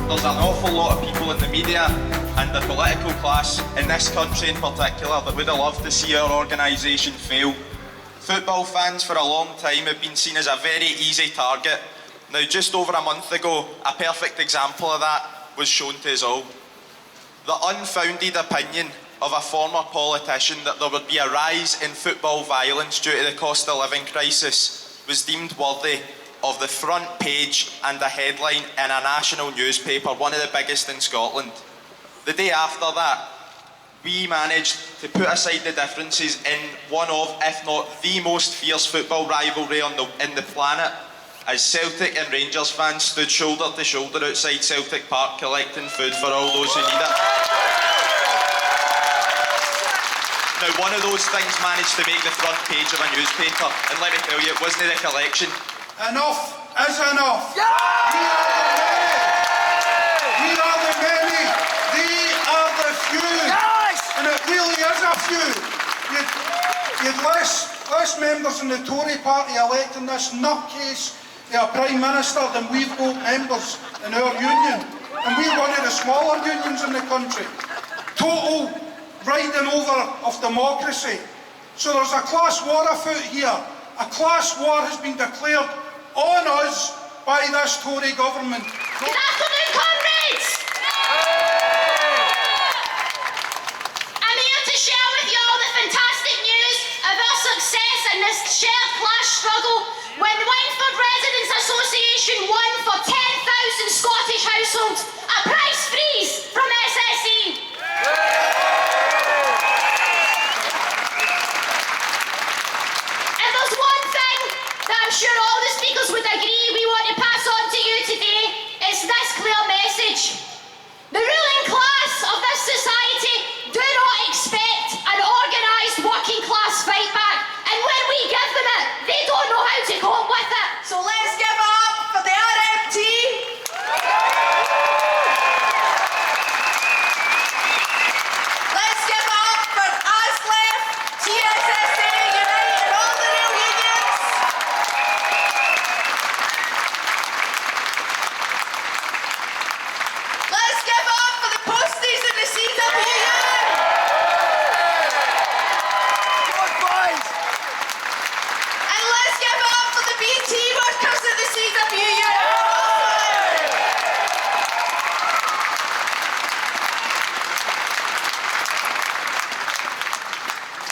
There's an awful lot of people in the media and the political class in this country in particular that would have loved to see our organisation fail. Football fans for a long time have been seen as a very easy target. Now, just over a month ago, a perfect example of that was shown to us all. The unfounded opinion of a former politician that there would be a rise in football violence due to the cost of living crisis was deemed worthy of the front page and the headline in a national newspaper, one of the biggest in Scotland. The day after that, we managed to put aside the differences in one of, if not the most fierce football rivalry in the planet, as Celtic and Rangers fans stood shoulder to shoulder outside Celtic Park collecting food for all those who need it. Now, one of those things managed to make the front page of a newspaper, and let me tell you, it wasn't the collection. Enough is enough. Yeah! We are the many. They are the few. Yes! And it really is a few. You'd less members in the Tory party electing this nutcase to a Prime Minister than we've got members in our union. And we're one of the smaller unions in the country. Total riding over of democracy. So there's a class war afoot here. A class war has been declared on us by this Tory government. Good afternoon, comrades! I'm here to share with you all the fantastic news of our success in this shared class struggle when the Wynford Residents Association won for 10,000 Scottish households a price freeze from SSE. And there's one thing that I'm sure all the speakers would agree we want to pass on to you today. It's this clear message. The ruling class of this society do not expect an organised working class fight back. And when we give them it, they don't know how to cope with it. So let's give it up for the RMT. Let's give it up for ASLEF, GSSA, Unite and all the rail unions. Let's give it up for the posties in the CWU. And let's give it up for the BT workers in the CWU.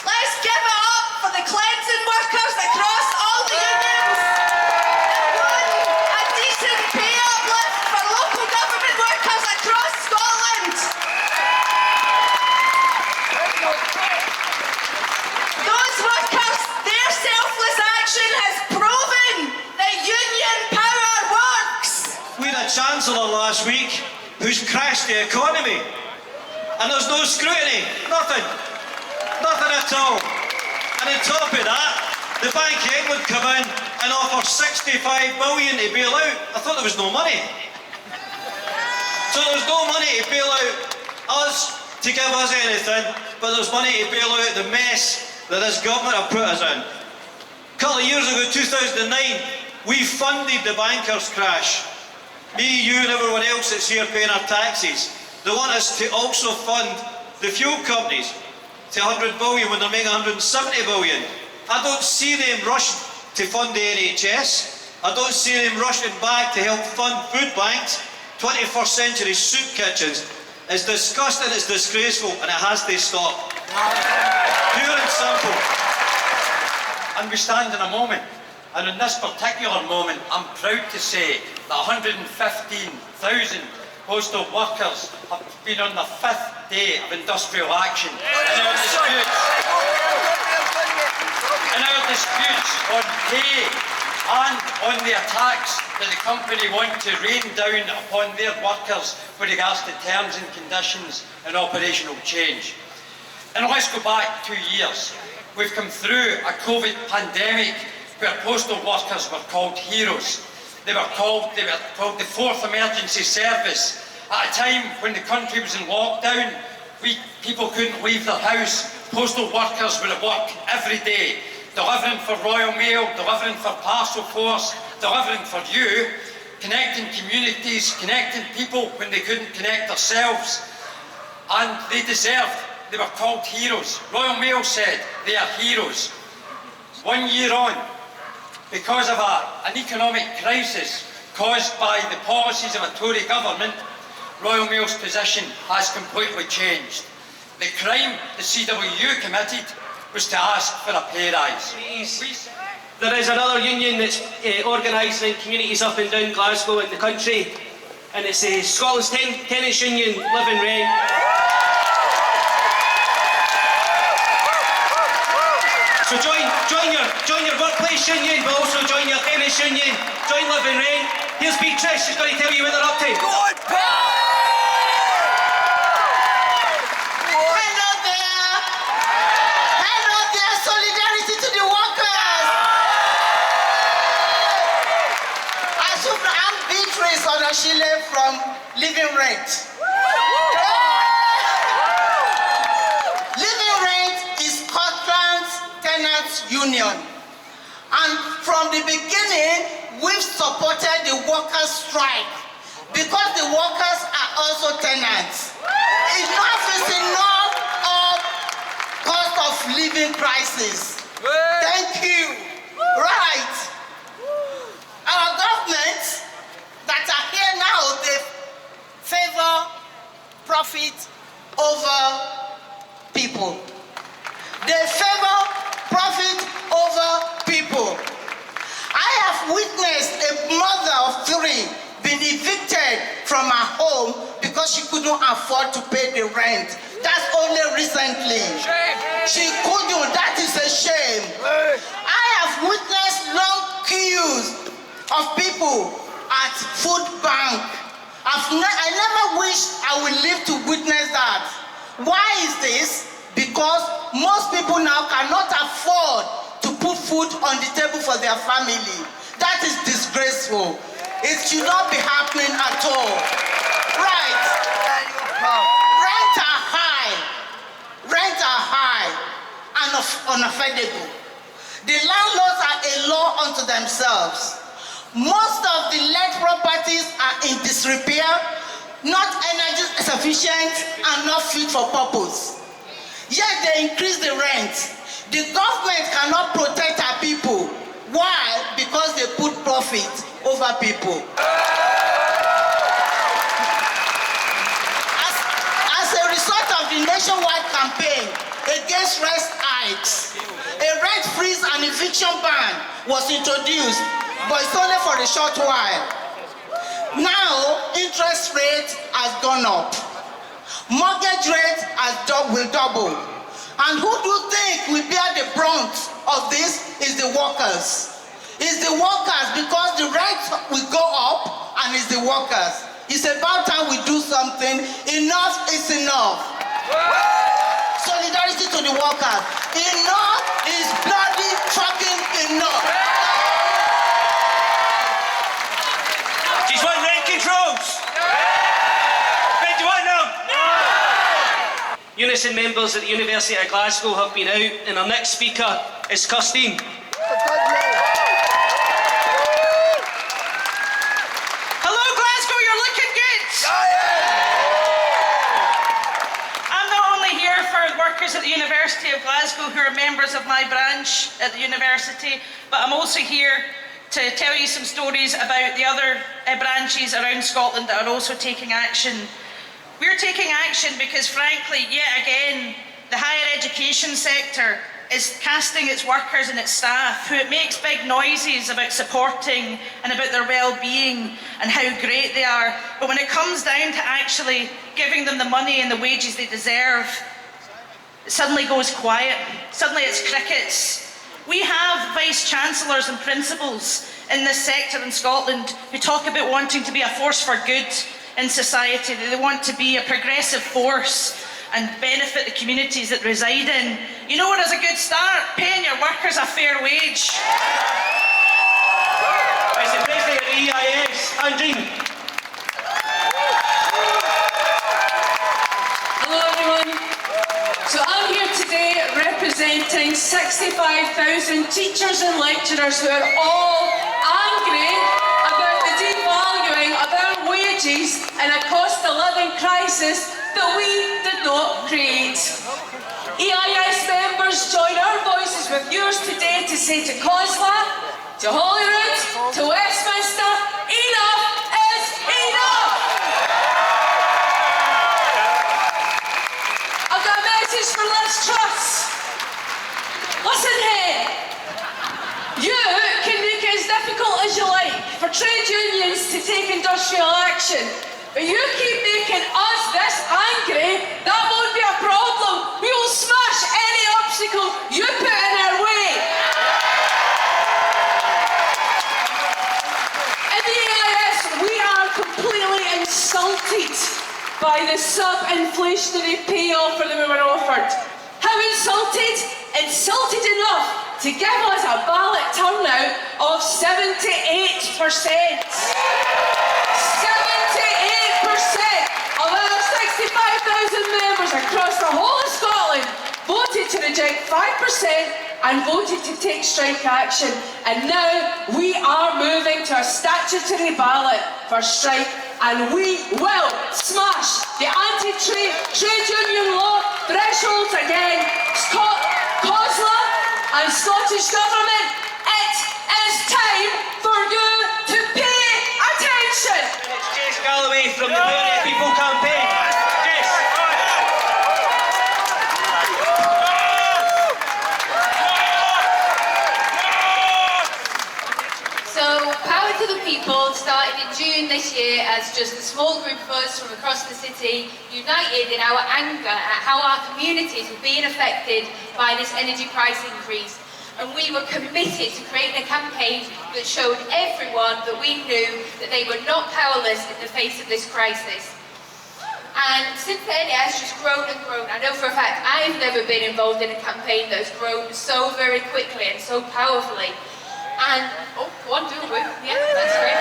Let's give it up for the cleansing workers across all the unions that won a decent pay uplift for local government workers across Scotland. Those workers, their selfless action has proven that union power works. We had a Chancellor last week who's crashed the economy. And there's no scrutiny, nothing at all. And on top of that, the Bank of England come in and offer 65 billion to bail out. I thought there was no money. So there's no money to bail out us, to give us anything, but there's money to bail out the mess that this government have put us in. A couple of years ago, 2009, we funded the bankers' crash. Me, you and everyone else that's here paying our taxes. They want us to also fund the fuel companies to 100 billion when they're making 170 billion. I don't see them rush to fund the NHS. I don't see them rushing back to help fund food banks, 21st century soup kitchens. It's disgusting, it's disgraceful, and it has to stop. Pure and simple. And we stand in a moment, and in this particular moment, I'm proud to say that 115,000 postal workers have been on the 5th day of industrial action in our disputes. disputes on pay and on the attacks that the company want to rain down upon their workers with regards to terms and conditions and operational change. And let's go back 2 years. We've come through a COVID pandemic where postal workers were called heroes. They were called the fourth emergency service. At a time when the country was in lockdown, people couldn't leave their house. Postal workers were at work every day, delivering for Royal Mail, delivering for Parcel Force, delivering for you, connecting communities, connecting people when they couldn't connect themselves. And they were called heroes. Royal Mail said they are heroes. 1 year on, because of an economic crisis caused by the policies of a Tory government, Royal Mail's position has completely changed. The crime the CWU committed was to ask for a pay rise. There is another union that's organising in communities up and down Glasgow and the country, and it's the Scotland's Tenants Union Live and Rent. So join your workplace union, but also join your tenants union, join Live and Rent. Here's Beatrice, she's going to tell you what they're up to. Hello there, solidarity to the workers. I'm Beatrice Onashile from Living Rent. Living Rent is Scotland's tenants union. And from the beginning, we've supported the workers' strike because the workers are also tenants. Enough is enough of cost of living crisis. Thank you. Right. Our governments that are here now, they favor profit over people. They favor profit over people. I have witnessed a mother of 3 being evicted from her home because she couldn't afford to pay the rent. That's only recently. She couldn't. That is a shame. I have witnessed long queues of people at food bank. I never wish I would live to witness that. Why is this? Because most people now cannot afford to put food on the table for their family. That is disgraceful. It should not be happening at all. Right. Rents are high and unaffordable. The landlords are a law unto themselves. Most of the let properties are in disrepair, not energy sufficient, and not fit for purpose. Yet they increase the rent. The government cannot protect our people. Why? Because they put profit over people. As a result of the nationwide campaign against rent hikes, a rent freeze and eviction ban was introduced, but it's only for a short while. Now, interest rate has gone up. Mortgage rate will double. And who do you think will bear the brunt of this is the workers. It's the workers, because the rent will go up and it's the workers. It's about time we do something. Enough is enough. Solidarity to the workers. Enough is bloody fucking enough. She's want rent controls. Rent to what now? Unison members at the University of Glasgow have been out, and our next speaker is Kirstine. Hello Glasgow, you're looking good. I'm not only here for workers at the University of Glasgow who are members of my branch at the university, but I'm also here to tell you some stories about the other branches around Scotland that are also taking action. We're taking action because, frankly, yet again, the higher education sector is casting its workers and its staff, who it makes big noises about supporting and about their well-being and how great they are. But when it comes down to actually giving them the money and the wages they deserve, it suddenly goes quiet. Suddenly it's crickets. We have vice-chancellors and principals in this sector in Scotland who talk about wanting to be a force for good in society. They want to be a progressive force and benefit the communities that reside in. You know what is a good start? Paying your workers a fair wage. As the President of the EIS, Andrew. Hello everyone. So I'm here today representing 65,000 teachers and lecturers who are all angry about the devaluing of our wages and a cost of living crisis that we did not create. EIS members join our voices with yours today to say to COSLA, to Holyrood, to Westminster, enough is enough! I've got a message for Liz Truss. Listen here. You can make it as difficult as you like for trade unions to take industrial action, but you keep making us this angry, that won't be a problem. We will smash any obstacle you put in our way. In the EIS, we are completely insulted by the sub-inflationary pay offer that we were offered. How insulted? Insulted enough to give us a ballot turnout of 78%. 78% of our 65,000 members across the whole of Scotland voted to reject 5% and voted to take strike action. And now we are moving to a statutory ballot for strike, and we will smash the anti-trade union law thresholds again. COSLA and Scottish Government, it is time for you to pay attention. It's Jess Galloway from the Bounty People campaign. Jess. So, Power to the People started in June this year as just a small group of us from across the city united in our anger at how our communities were being affected by this energy price increase. And we were committed to creating a campaign that showed everyone that we knew that they were not powerless in the face of this crisis. And since then, it has just grown and grown. I know for a fact I've never been involved in a campaign that's grown so very quickly and so powerfully. And, oh, go on, do a whoop. Yeah, that's great.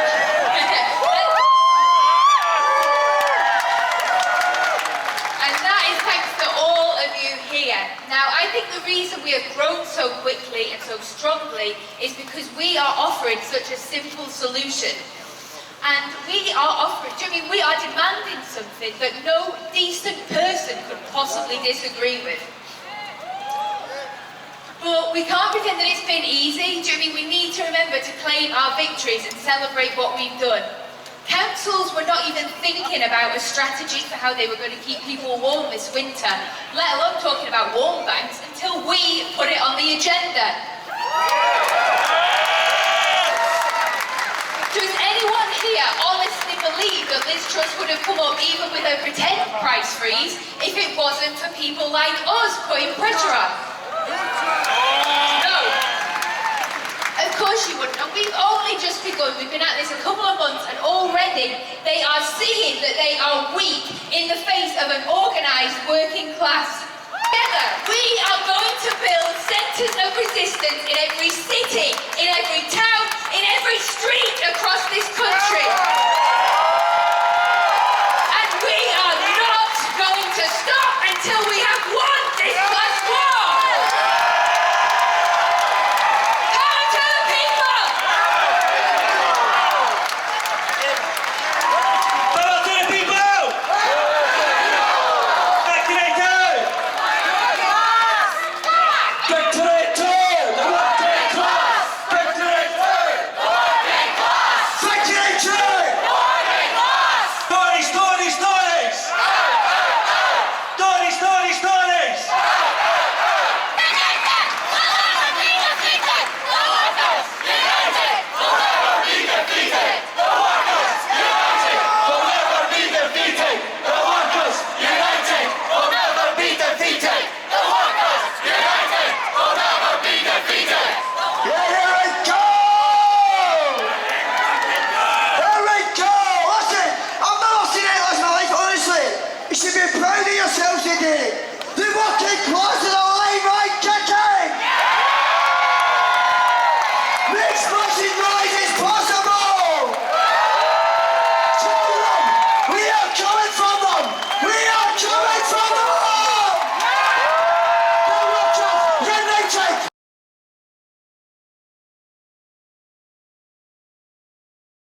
And that is thanks to all of you here. Now, I think the reason we have grown so quickly and so strongly is because we are offering such a simple solution. And we are offering, we are demanding something that no decent person could possibly disagree with. But we can't pretend that it's been easy. We need to remember to claim our victories and celebrate what we've done. Councils were not even thinking about a strategy for how they were going to keep people warm this winter, let alone talking about warm banks, until we put it on the agenda. Does anyone here honestly believe that Liz Truss would have come up even with a pretend price freeze if it wasn't for people like us putting pressure on? No. Of course you wouldn't. And we've only just begun. We've been at this a couple of months and already they are seeing that they are weak in the face of an organised working class. Together, we are going to build centres of resistance